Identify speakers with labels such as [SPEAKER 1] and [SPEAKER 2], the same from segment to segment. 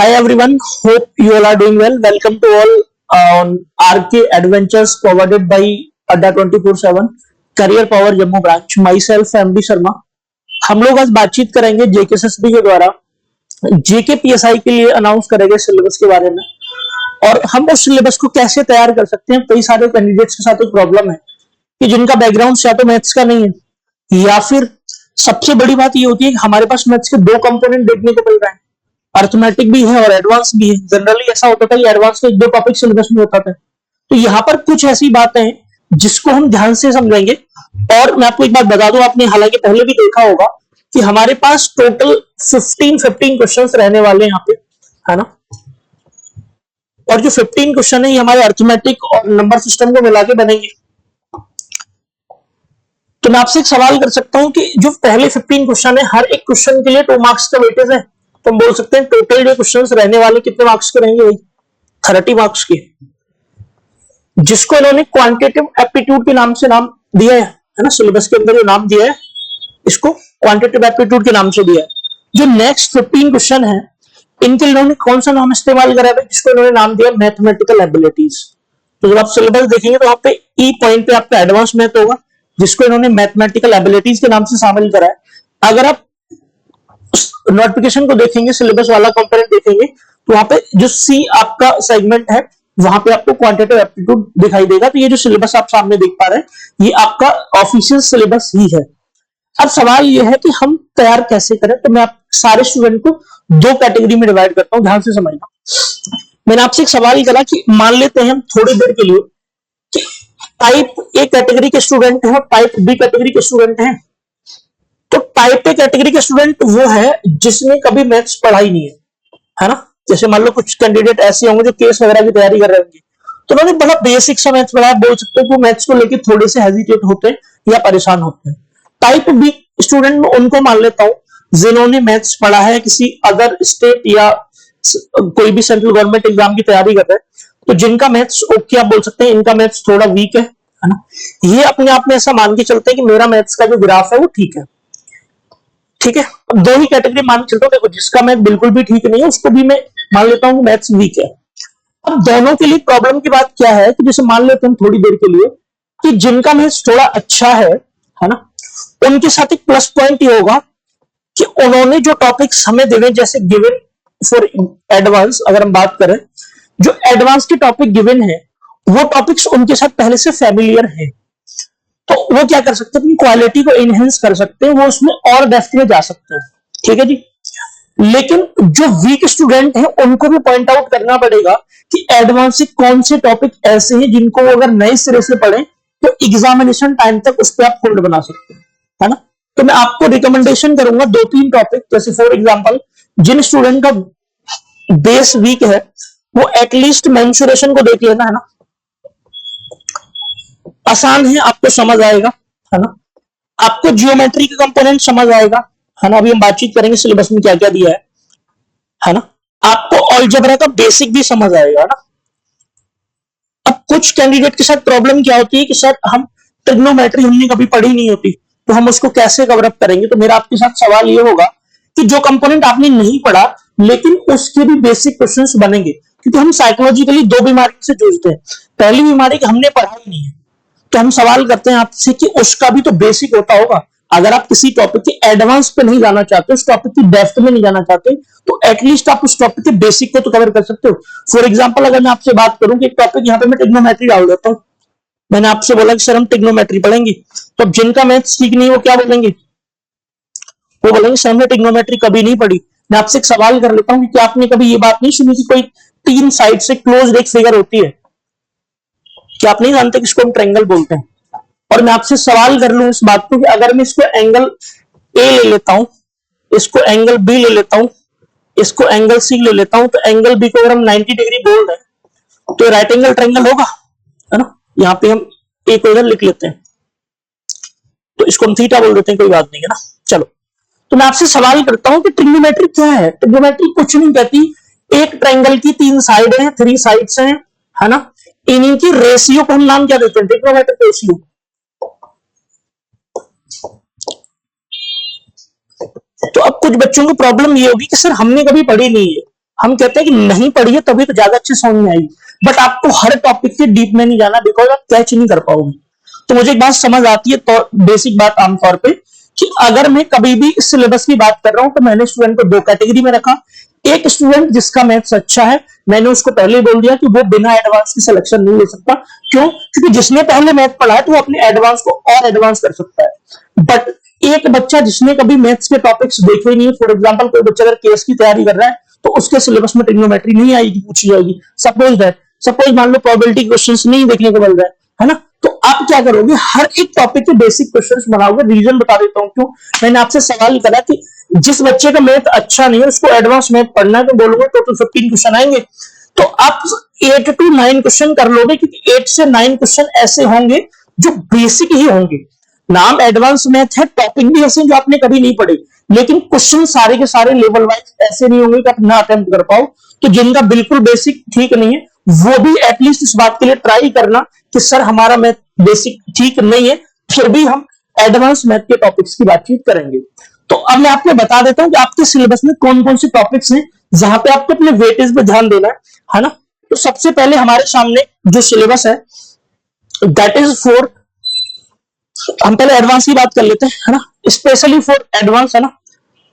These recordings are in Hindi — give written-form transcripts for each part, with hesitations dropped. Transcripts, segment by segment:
[SPEAKER 1] Hi everyone, hope you all are doing well. Welcome to all on RK Adventures provided by Adda 24/7 Career Power Jammu Branch. Myself MD Sharma. हम लोग आज बातचीत करेंगे JKSSB के द्वारा JK PSI के लिए अनाउंस करेंगे सिलेबस के बारे में और हम उस सिलेबस को कैसे तैयार कर सकते हैं। कई सारे कैंडिडेट्स के साथ एक प्रॉब्लम है कि जिनका बैकग्राउंड या तो मैथ्स का नहीं है या फिर सबसे बड़ी बात ये होती है कि हमारे पास मैथ्स के दो कंपोनेंट देखने को मिल रहे हैं, अर्थमेटिक भी है और एडवांस भी है। जनरली ऐसा होता था कि एडवांस के एक दो टॉपिक सिलेबस में होता था, तो यहाँ पर कुछ ऐसी बातें हैं जिसको हम ध्यान से समझेंगे। और मैं आपको एक बात बता दूं, आपने हालांकि पहले भी देखा होगा कि हमारे पास टोटल 15 क्वेश्चंस रहने वाले हैं यहाँ पे, है ना। और जो 15 क्वेश्चन है ये हमारे अर्थमेटिक और नंबर सिस्टम को मिला के बनेंगे। तो मैं आपसे एक सवाल कर सकता हूं कि जो पहले 15 क्वेश्चन है, हर एक क्वेश्चन के लिए 2 मार्क्स का वेटेज है, तो हम बोल सकते हैं टोटल जो क्वेश्चंस रहने वाले कितने मार्क्स के रहेंगे भाई? 30 मार्क्स के, जिसको इन्होंने क्वांटिटेटिव एप्टीट्यूड के नाम से नाम दिया है ना। सिलेबस के अंदर जो नाम दिया है इसको क्वांटिटेटिव एप्टीट्यूड के नाम से दिया है। जो नेक्स्ट 15 क्वेश्चन है इनके लिए इन्होंने कौन सा नाम इस्तेमाल करा है? जिसको इन्होंने नाम दिया मैथमेटिकल एबिलिटीज। तो जब आप सिलेबस देखेंगे तो वहां पे ई पॉइंट पे आपका एडवांस मैथ होगा, जिसको इन्होंने मैथमेटिकल एबिलिटीज के नाम से शामिल करा है। अगर आप नोटिफिकेशन को देखेंगे, सिलेबस वाला कंपोनेंट देखेंगे, तो वहां पे जो सी आपका सेगमेंट है वहां पे आपको क्वांटिटेटिव एप्टीट्यूड दिखाई देगा। तो ये जो सिलेबस आप सामने देख पा रहे हैं ये आपका ऑफिशियल सिलेबस ही है। अब सवाल ये है कि हम तैयार कैसे करें। तो मैं आप सारे स्टूडेंट को 2 कैटेगरी में डिवाइड करता हूं, ध्यान से समझना। मैंने आपसे एक सवाल करा कि मान लेते हैं हम थोड़ी देर के लिए कि टाइप ए कैटेगरी के स्टूडेंट है और टाइप बी कैटेगरी के स्टूडेंट हैं। तो टाइप ए कैटेगरी के स्टूडेंट वो है जिसने कभी मैथ्स पढ़ा ही नहीं है ना। जैसे मान लो कुछ कैंडिडेट ऐसे होंगे जो केस वगैरह की तैयारी कर रहे होंगे, तो उन्होंने बड़ा बेसिक सा मैथ्स पढ़ा, बोल सकते हैं कि वो मैथ्स को लेकर थोड़े से हेजिटेट होते हैं या परेशान होते हैं। टाइप बी स्टूडेंट में उनको मान लेता हूं जिन्होंने मैथ्स पढ़ा है, किसी अदर स्टेट या कोई भी सेंट्रल गवर्नमेंट एग्जाम की तैयारी कर रहे हैं, तो जिनका मैथ्स ओके आप बोल सकते हैं इनका मैथ्स थोड़ा वीक है ना। ये अपने आप में ऐसा मान के चलते हैं कि मेरा मैथ्स का जो ग्राफ है वो ठीक है। ठीक है, अब 2 ही कैटेगरी मान चलता हूं। देखो, जिसका मैथ बिल्कुल भी ठीक नहीं है उसको भी मैं मान लेता हूं मैथ्स वीक है। अब दोनों के लिए प्रॉब्लम की बात क्या है कि जैसे मान लेते हैं थोड़ी देर के लिए कि जिनका मैथ्स थोड़ा अच्छा है ना, उनके साथ एक प्लस पॉइंट ये होगा कि उन्होंने जो टॉपिक्स हमें देने, जैसे गिवन फॉर एडवांस, अगर हम बात करें जो एडवांस के टॉपिक गिवन है वो टॉपिक्स उनके साथ पहले से फैमिलियर है, तो वो क्या कर सकते हैं, अपनी क्वालिटी को एनहेंस कर सकते हैं, वो उसमें और डेप्थ में जा सकते हैं। ठीक है जी। लेकिन जो वीक स्टूडेंट हैं उनको भी पॉइंट आउट करना पड़ेगा कि एडवांस से कौन से टॉपिक ऐसे हैं जिनको अगर नए सिरे से पढ़ें तो एग्जामिनेशन टाइम तक उस पर आप होल्ड बना सकते हैं, है ना। तो मैं आपको रिकमेंडेशन करूंगा 2-3 टॉपिक, जैसे फॉर एग्जांपल जिन स्टूडेंट का बेस वीक है वो एटलीस्ट मेंसुरेशन को देख लेना, है ना। आसान है, आपको समझ आएगा, है ना। आपको जियोमेट्री का कंपोनेंट समझ आएगा, है ना। अभी हम बातचीत करेंगे सिलेबस में क्या क्या दिया है ना। आपको अलजेब्रा का बेसिक भी समझ आएगा ना। अब कुछ कैंडिडेट के साथ प्रॉब्लम क्या होती है कि सर हम ट्रिग्नोमेट्री हमने कभी पढ़ी नहीं होती, तो हम उसको कैसे कवर अप करेंगे। तो मेरा आपके साथ सवाल ये होगा कि जो कंपोनेंट आपने नहीं पढ़ा लेकिन उसके भी बेसिक क्वेश्चंस बनेंगे, क्योंकि हम साइकोलॉजिकली 2 बीमारी से जूझते हैं। पहली बीमारी कि हमने पढ़ा ही नहीं है, तो हम सवाल करते हैं आपसे कि उसका भी तो बेसिक होता होगा। अगर आप किसी टॉपिक के एडवांस पे नहीं जाना चाहते, उस टॉपिक की डेप्थ में नहीं जाना चाहते, तो एटलीस्ट आप उस टॉपिक के बेसिक को तो कवर कर सकते हो। फॉर एग्जांपल अगर मैं आपसे बात करूं कि एक टॉपिक यहाँ पे मैं ट्रिग्नोमेट्री डाल देता हूं, मैंने आपसे बोला कि सर हम ट्रिग्नोमेट्री पढ़ेंगे, तो अब जिनका मैथ्स ठीक नहीं वो क्या बोलेंगे? वो बोलेंगे सर हमने ट्रिग्नोमेट्री कभी नहीं पढ़ी। मैं आपसे एक सवाल कर लेता हूँ कि क्या आपने कभी ये बात नहीं सुनी कि कोई 3 साइड से क्लोज एक फिगर होती है, क्या आप नहीं जानते कि इसको हम ट्रायंगल बोलते हैं? और मैं आपसे सवाल कर लूं इस बात को कि अगर मैं इसको एंगल ए ले लेता हूं, इसको एंगल बी ले लेता हूं, इसको एंगल सी ले लेता हूं, तो एंगल बी को अगर हम 90 डिग्री बोल रहे हैं तो राइट एंगल ट्रायंगल होगा, है ना। यहां पे हम ए को इधर लिख लेते हैं, तो इसको हम थीटा बोल देते हैं, कोई बात नहीं है ना। चलो, तो मैं आपसे सवाल करता हूं कि ट्रिग्नोमेट्री क्या है। ट्रिग्नोमेट्री कुछ नहीं कहती, एक ट्रायंगल की 3 साइड है, 3 साइड्स हैं, है ना। इनकी रेशियो को हम नाम क्या देते हैं? Trigonometric ratio. तो अब कुछ बच्चों को प्रॉब्लम ये होगी कि सर हमने कभी पढ़ी नहीं है, हम कहते हैं कि नहीं पढ़ी है तभी तो ज्यादा अच्छे समझ में आएगी, बट आपको हर टॉपिक के डीप में नहीं जाना, बिकॉज आप कैच नहीं कर पाओगे। तो मुझे एक बात समझ आती है, तो बेसिक बात आमतौर पे, कि अगर मैं कभी भी इस सिलेबस की बात कर रहा हूं तो मैंने स्टूडेंट को 2 कैटेगरी में रखा। एक स्टूडेंट जिसका मैथ्स अच्छा है, मैंने उसको पहले ही बोल दिया कि वो बिना एडवांस की सिलेक्शन नहीं ले सकता। क्यों? क्योंकि जिसने पहले मैथ पढ़ा है तो वो अपने एडवांस को और एडवांस कर सकता है। बट एक बच्चा जिसने कभी मैथ्स के टॉपिक्स देखे ही नहीं है, फॉर एग्जाम्पल कोई बच्चा अगर केस की तैयारी कर रहा है तो उसके सिलेबस में ट्रिग्नोमेट्री नहीं आएगी, पूछी जाएगी। सपोज मान लो प्रोबेबिलिटी क्वेश्चंस नहीं देखने को मिल रहा है ना, तो आप क्या करोगे, हर एक टॉपिक के बेसिक क्वेश्चंस बनाओगे। रीजन बता देता हूं क्यों। मैंने आपसे सवाल करा कि जिस बच्चे का मैथ अच्छा नहीं है उसको एडवांस मैथ पढ़ना है, तो बोलूंगा टोटल 15 क्वेश्चन आएंगे, तो आप 8 to 9 क्वेश्चन कर लोगे, क्योंकि 8 से 9 क्वेश्चन ऐसे होंगे जो बेसिक ही होंगे। नाम एडवांस मैथ है, टॉपिक भी ऐसे जो आपने कभी नहीं पढ़े, लेकिन क्वेश्चन सारे के सारे लेवल वाइज ऐसे नहीं होंगे कि आप ना अटेम्प्ट कर पाओ। तो जिनका बिल्कुल बेसिक ठीक नहीं है वो भी एटलीस्ट इस बात के लिए ट्राई करना कि सर हमारा मैथ बेसिक ठीक नहीं है, फिर भी हम एडवांस मैथ के टॉपिक्स की बातचीत करेंगे। तो अब मैं आपको बता देता हूं कि आपके सिलेबस में कौन कौन से टॉपिक्स हैं जहां पे आपको अपने वेटेज पे ध्यान देना है ना। तो सबसे पहले हमारे सामने जो सिलेबस है दैट इज फॉर, हम पहले एडवांस की बात कर लेते हैं, है ना, स्पेशली फॉर एडवांस, है ना।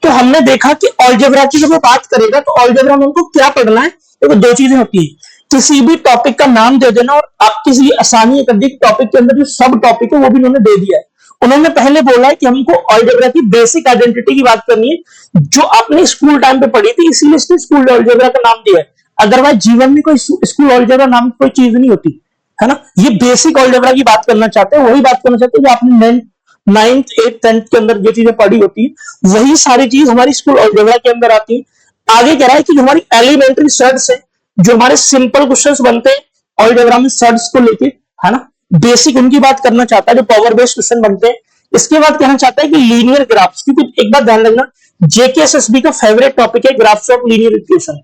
[SPEAKER 1] तो हमने देखा कि अलजेब्रा की जब वो बात करेगा तो अलजेब्रा में हमको क्या पढ़ना है, देखो 2 चीजें होती है, किसी भी टॉपिक का नाम दे देना, और आपके लिए आसानी कर दी, टॉपिक के अंदर जो सब टॉपिक है वो भी उन्होंने दे दिया है। उन्होंने पहले बोला है कि हमको अलजेब्रा की बेसिक आइडेंटिटी की बात करनी है जो आपने स्कूल टाइम पे पढ़ी थी, इसीलिए इसने स्कूल अलजेब्रा का नाम दिया है। अदरवाइज जीवन में कोई स्कूल अलजेब्रा नाम की कोई चीज नहीं होती, है ना। ये बेसिक अलजेब्रा की बात करना चाहते हैं, वही बात करना चाहते हैं जो आपने 9th 8th 10th के अंदर जो चीजें पढ़ी होती है, वही सारी चीज हमारी स्कूल अलजेब्रा के अंदर आती है। आगे कह रहा है कि जो हमारी एलिमेंट्री सर्ट्स है, जो हमारे सिंपल क्वेश्चंस बनते हैं अलजेब्रा में सर्ट्स को लेके, है ना, बेसिक उनकी बात करना चाहता है, जो पावर बेस्ड क्वेश्चन बनते हैं। इसके बाद कहना चाहता है कि लीनियर ग्राफ्स, क्योंकि एक बात ध्यान रखना, जेकेएसएसबी का फेवरेट टॉपिक है ग्राफ्स ऑफ लीनियर इक्वेशन,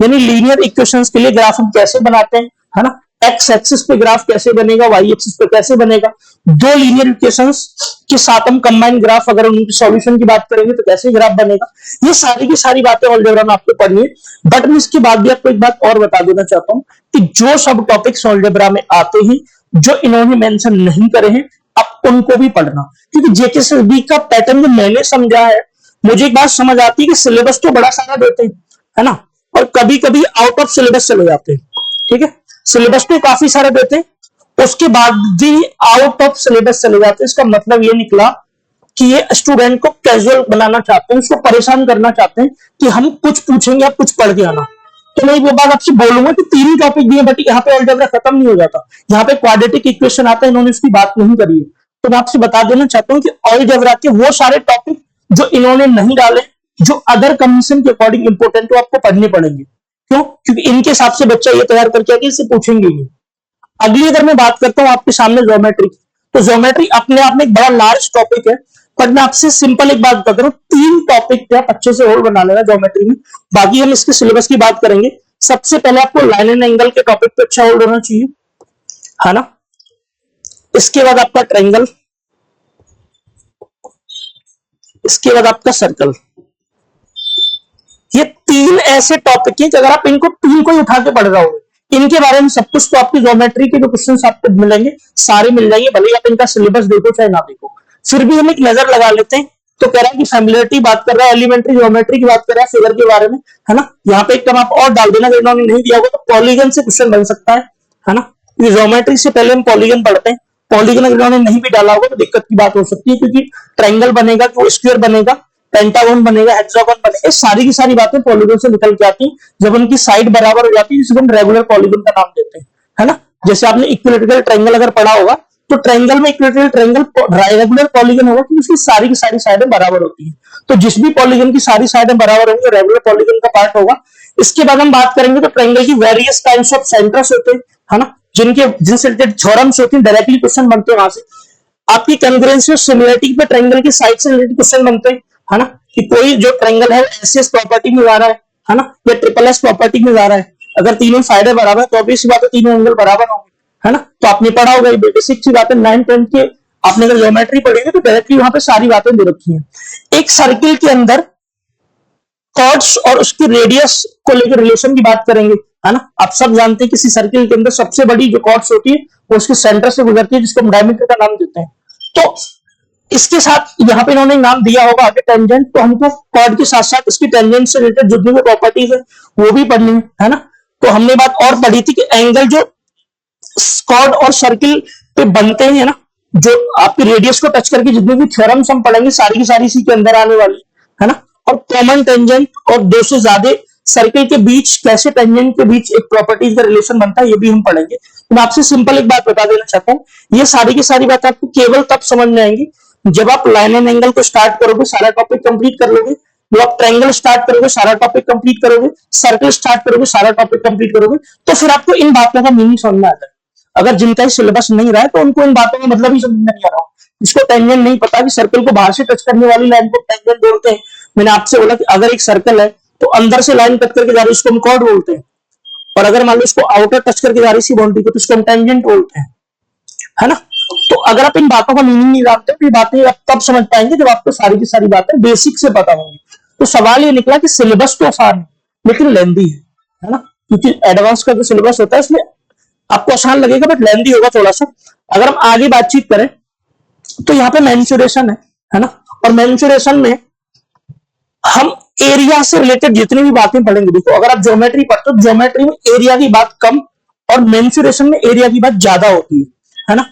[SPEAKER 1] यानी लीनियर इक्वेशंस के लिए ग्राफ हम कैसे बनाते हैं, है ना, एक्स एक्सिस पे ग्राफ कैसे बनेगा, वाई एक्सिस पे कैसे बनेगा, 2 लीनियर इक्वेशंस के साथ हम कंबाइंड ग्राफ अगर उनकी सॉल्यूशन की बात करेंगे तो कैसे ग्राफ बनेगा। ये सारी की सारी बातें अलजेब्रा में आपको पढ़नी है। बट मैं इसके बाद भी आपको एक बात और बता देना चाहता हूं कि जो सब टॉपिक्स अलजेब्रा में आते हैं जो इन्होंने मेंशन नहीं करे हैं, आप उनको भी पढ़ना, क्योंकि जेकेएसएसबी का पैटर्न जो मैंने समझा है, मुझे एक बात समझ आती है कि सिलेबस तो बड़ा सारा देते हैं, है ना, और कभी कभी आउट ऑफ सिलेबस चले जाते हैं। ठीक है, सिलेबस तो काफी सारे देते हैं, उसके बाद भी आउट ऑफ सिलेबस चले जाते हैं। इसका मतलब ये निकला कि ये स्टूडेंट को कैजुअल बनाना चाहते हैं, उसको परेशान करना चाहते हैं कि हम कुछ पूछेंगे आप कुछ पढ़ के आना। तो मैं वो बात आपसे बोलूंगा कि 3 ही टॉपिक दिए, बट यहाँ पे अलजेब्रा खत्म नहीं हो जाता, यहाँ पे क्वाड्रेटिक इक्वेशन आता है, इन्होंने इसकी बात नहीं करी है। तो मैं आपसे बता देना चाहता हूँ कि अलजेब्रा के वो सारे टॉपिक जो इन्होंने नहीं डाले, जो अदर कंडीशन के अकॉर्डिंग इंपोर्टेंट, तो आपको पढ़ने पड़ेंगे। क्यों? क्योंकि इनके हिसाब से बच्चा ये तैयार करके आगे इससे पूछेंगे ही। अगली अगर मैं बात करता हूं आपके सामने ज्योमेट्री, तो ज्योमेट्री अपने आप में एक बड़ा लार्ज टॉपिक है, पर मैं आपसे सिंपल एक बात बता रहा हूं, 3 टॉपिक पे आप अच्छे से होल्ड बना लेना ज्योमेट्री में, बाकी हम इसके सिलेबस की बात करेंगे। सबसे पहले आपको लाइन एंड एंगल के टॉपिक पे अच्छा होल्ड होना चाहिए, है ना। इसके बाद आपका ट्रायंगल, इसके बाद आपका सर्कल। ये 3 ऐसे टॉपिक हैं कि अगर आप इनको 3 को ही उठा के पढ़ रहे हो, इनके बारे में सब कुछ, तो आपकी ज्योमेट्री के जो क्वेश्चंस आपको मिलेंगे सारे मिल जाएंगे, भले आप इनका सिलेबस देखो चाहे ना देखो। फिर भी हम एक नजर लगा लेते हैं। तो कह रहा है कि फैमिलियरिटी बात कर रहा है, एलिमेंट्री ज्योमेट्री की बात कर रहा है, फिगर के बारे में, है ना। यहाँ पे एक टर्म आप और डाल देना अगर इन्होंने नहीं दिया होगा, तो पॉलीगन से क्वेश्चन बन सकता है ना। ज्योमेट्री से पहले हम पॉलीगन पढ़ते हैं, पॉलीगन अगर इन्होंने नहीं भी डाला होगा तो दिक्कत की बात हो सकती है, क्योंकि ट्रायंगल बनेगा तो स्क्वायर बनेगा, पेंटागन बनेगा, हेक्सागन बनेगा, सारी की सारी बातें पॉलीगन से निकल के आती हैं जब उनकी साइड बराबर हो जाती है, जिसे हम रेगुलर पॉलीगन का नाम देते हैं, है ना। जैसे आपने इक्विलैटरल ट्रायंगल अगर पढ़ा होगा, तो ट्रायंगल में इक्विलैटरल ट्रायंगल रेगुलर पॉलीगन होगा क्योंकि उसकी सारी की सारी साइडें बराबर होती हैं। तो जिस भी पॉलीगन की सारी साइडें बराबर होंगी रेगुलर पॉलीगन का पार्ट होगा। इसके बाद हम बात करेंगे तो ट्रायंगल की वेरियस काइंड्स ऑफ सेंटर्स होते हैं, है ना, जिनसे रिलेटेड थ्योरम्स होती हैं, डायरेक्टली क्वेश्चन बनते हैं वहां से। आपकी कंग्रुएंसी और सिमिलरिटी पे ट्रायंगल की साइड से रिलेटेड क्वेश्चन बनते हैं, है ना, कि कोई जो ट्रायंगल है एसएस प्रॉपर्टी में जा रहा है ना, या ट्रिपल एस प्रॉपर्टी में जा रहा है, अगर तीनों साइडें बराबर तो ऑब्वियस बात है तीनों एंगल बराबर होंगे, है ना। तो आपने पढ़ा होगा, बेसिक सी बात है, 9th 10th के आपने अगर ज्योमेट्री पढ़ी है तो डायरेक्टली वहां पे सारी बातें दे रखी हैं। एक सर्किल के अंदर कॉर्ड कॉर्ड्स और उसकी रेडियस को लेकर रिलेशन की बात करेंगे, है ना। आप सब जानते हैं किसी सर्किल के अंदर सबसे बड़ी जो कॉर्ड्स होती है वो उसके सेंटर से गुजरती है, जिसको हम डायमीटर का नाम देते हैं। तो इसके साथ यहाँ पे इन्होंने नाम दिया होगा आगे टेंजेंट, तो हमको कॉर्ड के साथ साथ इसकी टेंजेंट से रिलेटेड जितनी भी प्रॉपर्टीज है वो भी पढ़नी है ना। तो हमने बात और पढ़ी थी कि एंगल जो कॉर्ड और सर्किल पे बनते हैं ना, जो आपके रेडियस को टच करके जितनी भी थ्योरम्स हम पढ़ेंगे सारी की सारी इसी के अंदर आने वाली है ना। और कॉमन टेंजेंट और दो से ज्यादा सर्किल के बीच कैसे टेंजेंट के बीच एक प्रॉपर्टीज का रिलेशन बनता है ये भी हम पढ़ेंगे। तो मैं आपसे सिंपल एक बात बता देना चाहता हूँ, ये सारी की सारी बात आपको केवल तब समझ में आएंगी जब आप लाइन एंड एंगल को स्टार्ट करोगे, सारा टॉपिक कंप्लीट कर लोगे। जब आप ट्रायंगल स्टार्ट करोगे सारा टॉपिक कंप्लीट करोगे, सर्कल स्टार्ट करोगे सारा टॉपिक कंप्लीट करोगे, तो फिर आपको इन बातों का मीनिंग समझ में आता है। अगर जिनका सिलेबस नहीं रहा है तो उनको इन बातों का मतलब ही समझ में नहीं आ रहा। जिसको टेंजेंट नहीं पता कि सर्कल को बाहर से टच करने वाली लाइन को टेंजेंट बोलते हैं, मैंने आपसे बोला कि अगर एक सर्कल है तो अंदर से लाइन कट करके जा रही है उसको हम कॉर्ड बोलते हैं, और अगर मान लो इसको आउटर टच करके जा रही है बाउंड्री को तो उसको हम टेंजेंट बोलते हैं, है ना। तो अगर आप इन बातों का मीनिंग नहीं जानते तो ये बातें आप तब समझ पाएंगे जब आपको सारी की सारी बातें बेसिक से पता होंगी। तो सवाल ये निकला कि सिलेबस तो आसान है लेकिन लेंदी है ना, क्योंकि एडवांस का जो सिलेबस होता है इसमें आपको आसान लगेगा बट लेंदी होगा थोड़ा सा। अगर हम आगे बातचीत करें तो यहाँ पे मेंसुरेशन है ना, और मेंसुरेशन में हम एरिया से रिलेटेड जितनी भी बातें पढ़ेंगे, देखो अगर आप ज्योमेट्री पढ़ते हो ज्योमेट्री में एरिया की बात कम और मेंसुरेशन में एरिया की बात ज्यादा होती है ना।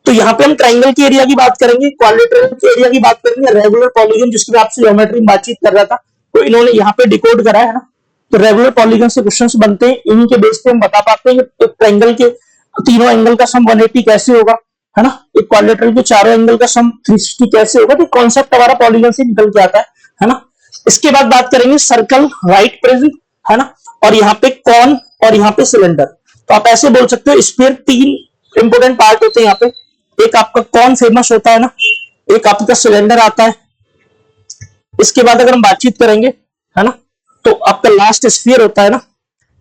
[SPEAKER 1] तो यहाँ पे हम ट्रायंगल की एरिया की बात करेंगे, क्वाड्रिलेटरल की एरिया की बात करेंगे, रेगुलर पॉलीगन जिसकी मैं आपसे ज्योमेट्री में बातचीत कर रहा था तो इन्होंने यहाँ पे डिकोड करा है ना। तो रेगुलर पॉलीगन से क्वेश्चंस बनते हैं, इन्हीं के बेस पे हम बता पाते हैं कि ट्रायंगल के तीनों एंगल का सम 180 कैसे होगा, है ना। एक क्वाड्रिलेटरल के चारों एंगल का सम 360 कैसे होगा, तो कॉन्सेप्ट हमारा पॉलीगन से निकल के आता है ना। इसके बाद बात करेंगे सर्कल, राइट प्रिज्म, है ना, और यहाँ पे कॉन और यहाँ पे सिलेंडर। तो आप ऐसे बोल सकते हो स्फीयर तीन इंपोर्टेंट पार्ट होते हैं यहाँ पे, एक आपका कॉन फेमस होता है ना, एक आपका सिलेंडर आता है। इसके बाद अगर हम बातचीत करेंगे, है ना, तो आपका लास्ट स्फीयर होता है ना।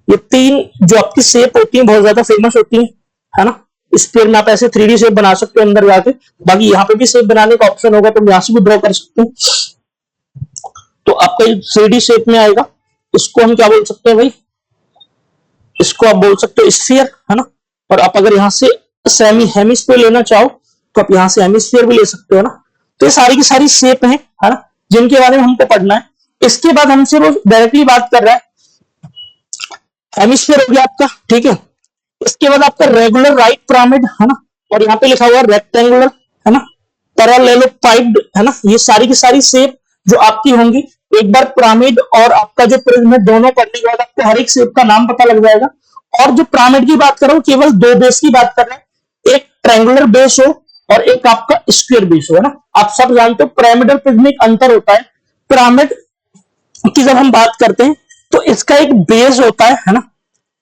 [SPEAKER 1] ये तीन जो आपकी शेप होती है बहुत ज्यादा फेमस होती है ना। स्फीयर में आप ऐसे 3D शेप बना सकते हो अंदर जाके, बाकी यहाँ पे भी शेप बनाने का ऑप्शन होगा तो यहाँ से भी ड्रॉ कर सकते हैं। तो आपका 3D शेप में आएगा, इसको हम क्या बोल सकते हैं भाई, इसको आप बोल सकते हो स्फीयर, है ना। और आप अगर यहाँ से सेमी हेमिस्फीयर लेना चाहो तो आप यहाँ से हेमिस्फीयर भी ले सकते हो ना। तो ये सारी की सारी शेप है ना, जिनके बारे में हमको पढ़ना है। इसके बाद हमसे वो डायरेक्टली बात कर रहा है, हेमिस्फीयर हो गया आपका, ठीक है। इसके बाद आपका रेगुलर राइट पिरामिड, है ना, और यहाँ पे लिखा हुआ रेक्टेंगुलर, है ना, पैरेललोपाइड, है ना। ये सारी की सारी शेप जो आपकी होंगी, एक बार पिरामिड और आपका जो प्रिज्म है दोनों पढ़ने के बाद आपको हर एक शेप का नाम पता लग जाएगा। और जो पिरामिड की बात कर रहा हूं केवल दो बेस की बात कर रहे हैं, एक ट्रायंगुलर बेस हो और एक आपका स्क्वायर बेस हो, है ना। आप सब जानते हो पिरामिडल प्रिज्म में एक अंतर होता है। पिरामिड की जब हम बात करते हैं तो इसका एक बेस होता है ना,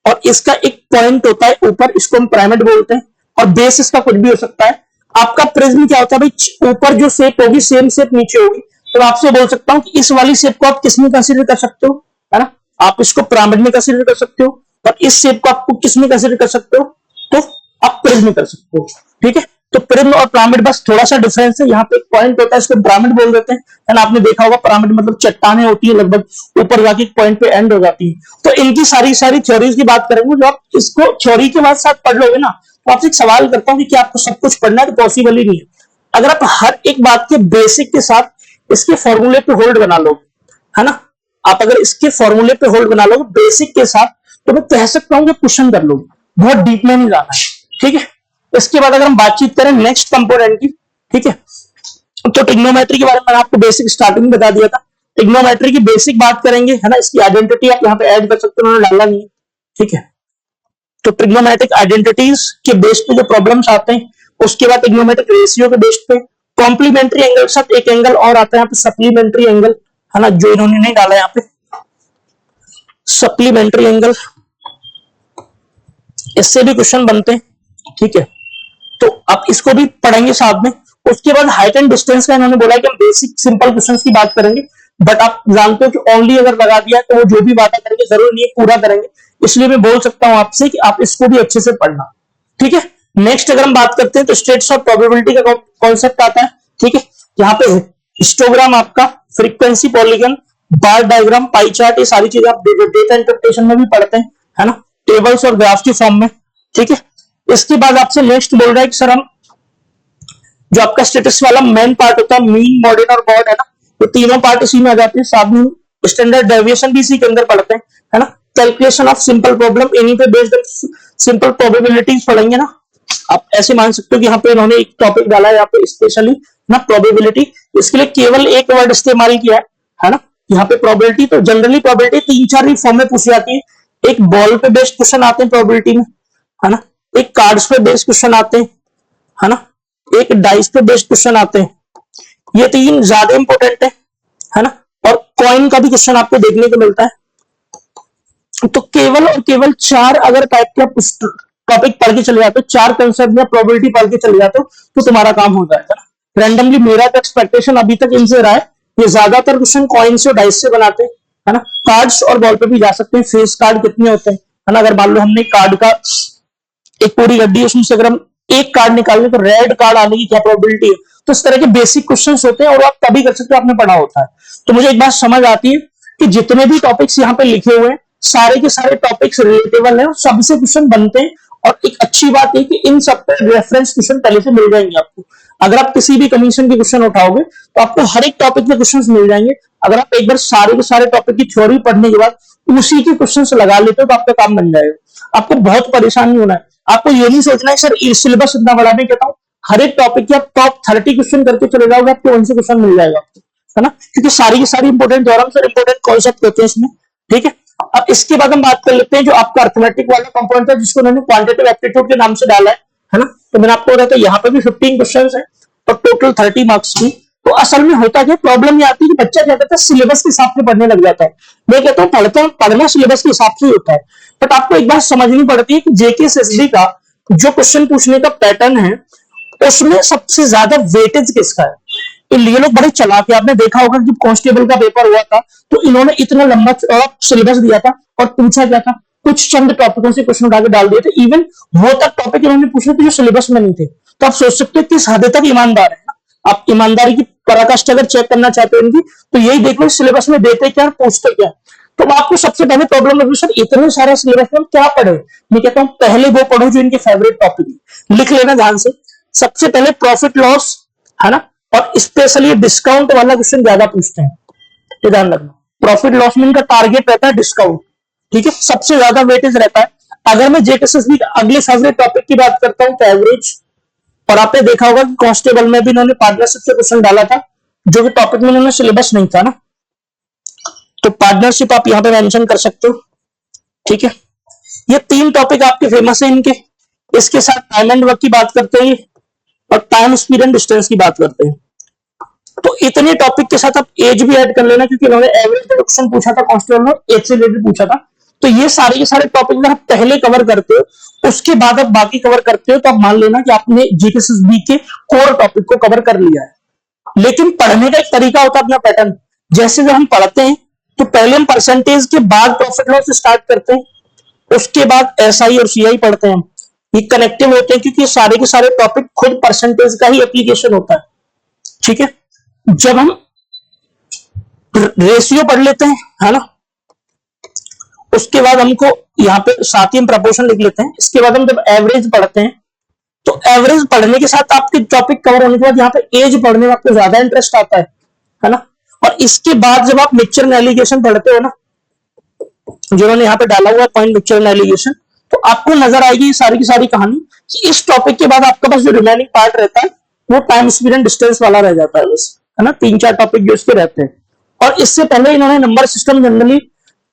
[SPEAKER 1] और इसका एक पॉइंट होता है ऊपर, इसको हम पिरामिड बोलते हैं, और बेस इसका कुछ भी हो सकता है। आपका प्रिज्म क्या होता है भाई, ऊपर जो शेप होगी सेम शेप नीचे होगी। तो आपसे बोल सकता हूं कि इस वाली शेप को आप किसमें कंसीडर कर सकते हो, है ना, आप इसको पिरामिड में कंसीडर कर सकते हो, और इस शेप को आपको किसमें कंसीडर कर सकते हो, तो आप प्रिज्म कर सकते हो, ठीक है। तो प्रिज्म और पिरामिड बस थोड़ा सा डिफरेंस है, यहाँ पे एक पॉइंट होता है इसको पिरामिड बोल देते हैं, है ना। आपने देखा होगा पिरामिड मतलब चट्टानें होती है लगभग ऊपर जाके एक पॉइंट पे एंड हो जाती है। तो इनकी सारी सारी थ्योरीज की बात करेंगे, जो आप इसको थ्योरी के बाद साथ पढ़ लोगे ना, तो आपसे एक सवाल करता हूँ कि क्या आपको सब कुछ पढ़ना है, तो पॉसिबल ही नहीं है। अगर आप हर एक बात के बेसिक के साथ इसके फॉर्मूले पे होल्ड बना लो, है ना, आप अगर इसके फॉर्मूले पे होल्ड बना लो बेसिक के साथ, तो मैं कह सकता हूं कि क्वेश्चन कर लोगे, बहुत डीप में नहीं जाना है, ठीक है। इसके बाद अगर हम बातचीत करें नेक्स्ट कंपोनेंट की, ठीक है, तो ट्रिग्नोमेट्री के बारे में मैंने आपको बेसिक स्टार्टिंग में बता दिया था। ट्रिग्नोमेट्री की बेसिक बात करेंगे, है ना, इसकी आइडेंटिटी आप यहाँ पे ऐड कर सकते हो, उन्होंने डाला नहीं है, ठीक है। तो ट्रिग्नोमेट्रिक आइडेंटिटीज के बेस पे जो प्रॉब्लम्स आते हैं, उसके बाद ट्रिग्नोमेट्रिक रेशियो के बेस पे कॉम्प्लीमेंट्री एंगल के साथ एक एंगल और आता है यहाँ पे सप्लीमेंट्री एंगल, है ना, जो इन्होंने नहीं डाला यहाँ पे सप्लीमेंट्री एंगल, इससे भी क्वेश्चन बनते हैं, ठीक है। तो आप इसको भी पढ़ेंगे साथ में। उसके बाद हाइट एंड डिस्टेंस का इन्होंने बोला कि हम बेसिक सिंपल क्वेश्चंस की बात करेंगे, बट आप जानते हो कि ओनली अगर लगा दिया तो वो जो भी बातें करेंगे जरूर नहीं पूरा करेंगे, इसलिए मैं बोल सकता हूं आपसे कि आप इसको भी अच्छे से पढ़ना, ठीक है। नेक्स्ट अगर हम बात करते हैं तो स्टेट्स ऑफ प्रोबेबिलिटी का कॉन्सेप्ट आता है, ठीक है। यहाँ पे हिस्टोग्राम आपका फ्रीक्वेंसी पॉलीगन बार डायग्राम, पाई चार्ट, ये सारी चीजें आप डेटा इंटरप्रिटेशन में भी पढ़ते हैं, है ना, टेबल्स और ग्राफ की फॉर्म में। ठीक है, इसके बाद आपसे नेक्स्ट बोल रहा है कि सर हम जो आपका स्टेटिस्टिक्स वाला मेन पार्ट होता है, मीन, मॉडर्न और मॉड, है ना, ये तीनों पार्ट इसी में आ जाते हैं। साथ में स्टैंडर्ड डेविएशन भी इसी के अंदर पढ़ते हैं, है ना, कैलकुलेशन ऑफ सिंपल प्रॉब्लम, इन्हीं पे बेस्ड सिंपल प्रोबेबिलिटीज पढ़ेंगे ना। आप ऐसे मान सकते हो कि यहाँ पे इन्होंने एक टॉपिक डाला है यहाँ पे स्पेशली ना, प्रोबेबिलिटी, इसके लिए केवल एक वर्ड इस्तेमाल किया है ना, यहाँ पे प्रोबेबिलिटी। तो जनरली प्रोबेबिलिटी तीन चार ही फॉर्म में पूछी जाती है। एक बॉल पे बेस्ड क्वेश्चन आते हैं प्रोबेबिलिटी में, है ना, एक कार्ड्स पे बेस्ड क्वेश्चन आते हैं, है ना, एक डाइस पे बेस्ड क्वेश्चन आते हैं, ये तीन ज्यादा इंपॉर्टेंट है ना, और कॉइन का भी क्वेश्चन आपको देखने को मिलता है। तो केवल और केवल चार अगर टाइप के टॉपिक पढ़ के चले जाते हो, चार कंसेप्ट या प्रोबेबिलिटी पढ़ के चले जाते हो, तो तुम्हारा काम हो जाएगा। रैंडमली मेरा तो एक्सपेक्टेशन अभी तक इनसे रहा है, ये ज्यादातर क्वेश्चन कॉइन से और डाइस से बनाते हैं, है ना। कार्ड्स और बॉल पे भी जा सकते हैं। फेस कार्ड कितने होते हैं, है ना, अगर मान लो हमने कार्ड का एक पूरी गड्डी, उसमें से अगर हम एक कार्ड निकालें तो रेड कार्ड आने की क्या प्रोबेबिलिटी है। तो इस तरह के बेसिक क्वेश्चंस होते हैं और आप तभी कर सकते हो, आपने पढ़ा होता है। तो मुझे एक बात समझ आती है कि जितने भी टॉपिक्स यहाँ पे लिखे हुए हैं, सारे के सारे टॉपिक्स रिलेटेबल है, सबसे क्वेश्चन बनते हैं। और एक अच्छी बात है कि इन सब पे रेफरेंस क्वेश्चन पहले से मिल जाएंगे आपको। अगर आप किसी भी कमीशन के क्वेश्चन उठाओगे तो आपको हर एक टॉपिक में क्वेश्चन मिल जाएंगे। अगर आप एक बार सारे के सारे टॉपिक की थ्योरी पढ़ने के बाद उसी के क्वेश्चन लगा लेते हो तो आपका काम बन जाएगा। आपको बहुत परेशान होना है। आपको ये नहीं सोचना है सर सिलेबस इतना बड़ा, मैं कहता हूँ हर एक टॉपिक के आप टॉप 30 क्वेश्चन करके चले जाओगे, आपको वहीं से क्वेश्चन मिल जाएगा आपको, है ना, क्योंकि सारी की सारी important theorem sir important concept होते हैं इसमें। ठीक है, अब इसके बाद हम बात कर लेते हैं जो आपका अर्थमेटिक वाला कंपोनेंट है, जिसको उन्होंने क्वांटिटेटिव एप्टीट्यूड के नाम से डाला है ना। तो मैंने आपको बताया था यहाँ पे भी 15 क्वेश्चन है और टोटल 30 मार्क्स की। तो असल में होता क्या, प्रॉब्लम ये आती है कि बच्चा क्या करता है, सिलेबस के हिसाब से पढ़ने लग जाता है। मैं कहता हूँ पढ़ना सिलेबस के हिसाब से ही होता है, बट आपको एक बात समझनी पड़ती है कि जेकेएसएसबी का जो क्वेश्चन पूछने का पैटर्न है उसमें सबसे ज्यादा वेटेज किसका है। तो ये लोग बड़े चालाक है। आपने देखा होगा जब कांस्टेबल का पेपर हुआ था तो इन्होंने इतना लंबा सिलेबस दिया था और पूछा क्या था, कुछ चंद टॉपिकों से क्वेश्चन उठा के डाल दिए थे। इवन वो तक टॉपिक इन्होंने पूछे थे जो सिलेबस में नहीं थे। तो आप सोच सकते हो किस हद तक ईमानदार है ना। आप ईमानदारी की पराकाष्ठा अगर चेक करना चाहते हो इनकी, तो यही देख लो सिलेबस में देते क्या पूछते क्या। तो आपको सबसे पहले प्रॉब्लम है सर इतने सारे सिलेबस में क्या पढ़े। मैं कहता हूं पहले वो पढ़ो जो इनके फेवरेट टॉपिक है। लिख लेना ध्यान से। सबसे पहले प्रॉफिट लॉस, है ना, और स्पेशली डिस्काउंट वाला क्वेश्चन ज्यादा पूछते हैं, ये ध्यान रखना। प्रॉफिट लॉस में इनका टारगेट रहता है डिस्काउंट। ठीक है, सबसे ज्यादा वेटेज रहता है। अगर मैं जेकेएसएसबी का अगले फेवरेट टॉपिक की बात करता हूं तो एवरेज, और आपने देखा होगा कि कांस्टेबल में भी इन्होंने पार्टनरशिप से क्वेश्चन डाला था जो कि टॉपिक में इन्होंने सिलेबस नहीं था ना, तो पार्टनरशिप आप यहां पे मेंशन कर सकते हो। ठीक है, ये तीन टॉपिक आपके फेमस है इनके। इसके साथ टाइम एंड वर्क की बात करते हैं और टाइम, स्पीड एंड डिस्टेंस की बात करते हैं। तो इतने टॉपिक के साथ आप एज भी ऐड कर लेना, क्योंकि इन्होंने एवरेज क्वेश्चन पूछा था कांस्टेबल में, एज से रिलेटेड पूछा था। तो ये सारे के सारे टॉपिक अगर आप पहले कवर करते हो उसके बाद आप बाकी कवर करते हो तो आप मान लेना कि आपने जेकेएसएसबी के कोर टॉपिक को कवर कर लिया है। लेकिन पढ़ने का एक तरीका होता है अपना पैटर्न। जैसे जब हम पढ़ते हैं तो पहले हम परसेंटेज के बाद प्रॉफिट लॉस स्टार्ट करते हैं, उसके बाद एसआई और सीआई पढ़ते हैं। ये कनेक्टिव होते हैं क्योंकि सारे के सारे टॉपिक खुद परसेंटेज का ही एप्लीकेशन होता है। ठीक है, जब हम रेशियो पढ़ लेते हैं, है ना, उसके बाद हमको यहाँ पे साथ ही हम प्रपोर्शन लिख लेते हैं। इसके बाद हम जब एवरेज पढ़ते हैं तो एवरेज पढ़ने के साथ आपके टॉपिक कवर होने के बाद यहाँ पे एज पढ़ने में आपको ज्यादा इंटरेस्ट आता है ना। और इसके बाद जब आप मिक्सचर एंड एलिगेशन पढ़ते हो ना, जिन्होंने यहाँ पे डाला हुआ पॉइंट मिक्सचर एंड एलिगेशन, तो आपको नजर आएगी सारी की सारी कहानी कि इस टॉपिक के बाद आपके पास जो रिमेनिंग पार्ट रहता है वो टाइम, स्पीड एंड डिस्टेंस वाला रह जाता है बस, है ना। तीन चार टॉपिक जो इसके रहते हैं। और इससे पहले इन्होंने नंबर सिस्टम जनरली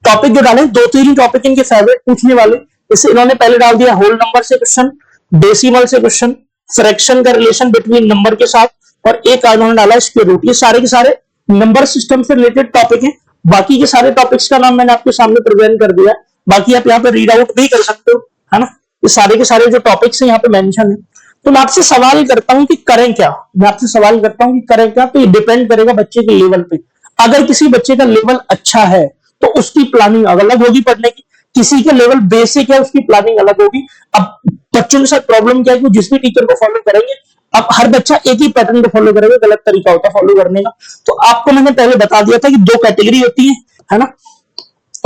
[SPEAKER 1] टॉपिक जो डाले, दो तीन टॉपिक इनके फेवरेट पूछने वाले, इससे इन्होंने पहले डाल दिया होल नंबर से क्वेश्चन, डेसिमल से क्वेश्चन, फ्रैक्शन का रिलेशन बिटवीन नंबर के साथ, और एक इन्होंने डाला स्क्वायर रूट। ये सारे के सारे नंबर सिस्टम से रिलेटेड टॉपिक है। बाकी के सारे टॉपिक्स का नाम मैंने आपके सामने प्रेजेंट कर दिया। बाकी आप यहाँ पे रीड आउट भी कर सकते हो, है ना। ये सारे के सारे जो टॉपिक्स हैं यहाँ पे मेंशन है। तो मैं आपसे सवाल करता हूं कि करें क्या, मैं आपसे सवाल करता हूं कि करें क्या, तो ये डिपेंड करेगा बच्चे के लेवल पे। अगर किसी बच्चे का लेवल अच्छा है तो उसकी प्लानिंग अलग होगी पढ़ने की, किसी के लेवल बेसिक है उसकी प्लानिंग अलग होगी। अब बच्चों के साथ प्रॉब्लम क्या है कि जिस भी टीचर को फॉलो करेंगे अब हर बच्चा एक ही पैटर्न को फॉलो करेगा, गलत तरीका होता है फॉलो करने का। तो आपको मैंने पहले बता दिया था कि दो कैटेगरी होती है ना।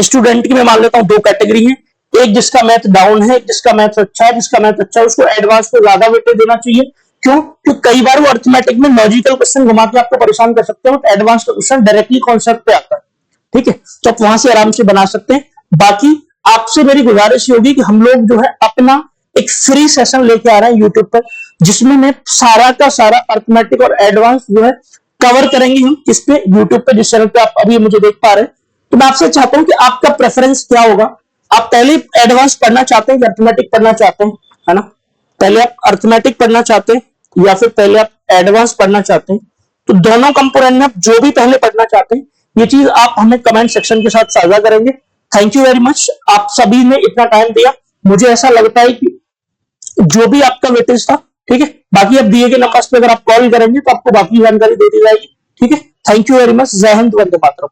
[SPEAKER 1] स्टूडेंट की मैं मान लेता हूं दो कैटेगरी है, एक जिसका मैथ डाउन है, जिसका मैथ अच्छा है। जिसका मैथ अच्छा है उसको एडवांस को ज्यादा वेटेज देना चाहिए। क्यों? क्योंकि कई बार वो अर्थमेटिक में लॉजिकल क्वेश्चन घुमा के आपको परेशान कर सकते हो, तो एडवांस का क्वेश्चन डायरेक्टली कॉन्सेप्ट पे आता है, ठीक है, तो आप वहां से आराम से बना सकते हैं। बाकी आपसे मेरी गुजारिश होगी कि हम लोग जो है अपना एक फ्री सेशन लेके आ रहे हैं यूट्यूब पर, जिसमें मैं सारा का सारा अर्थमेटिक और एडवांस जो है कवर करेंगे हम इस पे यूट्यूब पे, जिस चैनल पे आप अभी मुझे देख पा रहे हैं। तो मैं आपसे चाहता हूं कि आपका प्रेफरेंस क्या होगा, आप पहले एडवांस पढ़ना चाहते हैं या अर्थमेटिक पढ़ना चाहते हैं, है ना। पहले आप अर्थमेटिक पढ़ना चाहते हैं या फिर पहले आप एडवांस पढ़ना चाहते हैं, तो दोनों कंपोनेंट में आप जो भी पहले पढ़ना चाहते हैं ये चीज आप हमें कमेंट सेक्शन के साथ साझा करेंगे। थैंक यू वेरी मच, आप सभी ने इतना टाइम दिया। मुझे ऐसा लगता है कि जो भी आपका वेटेज था, ठीक है, बाकी अब दिए गए नंबर्स पे अगर आप कॉल करेंगे तो आपको बाकी जानकारी दे दी जाएगी, ठीक है। थैंक यू वेरी मच, जय हिंद, वंदे मातरम।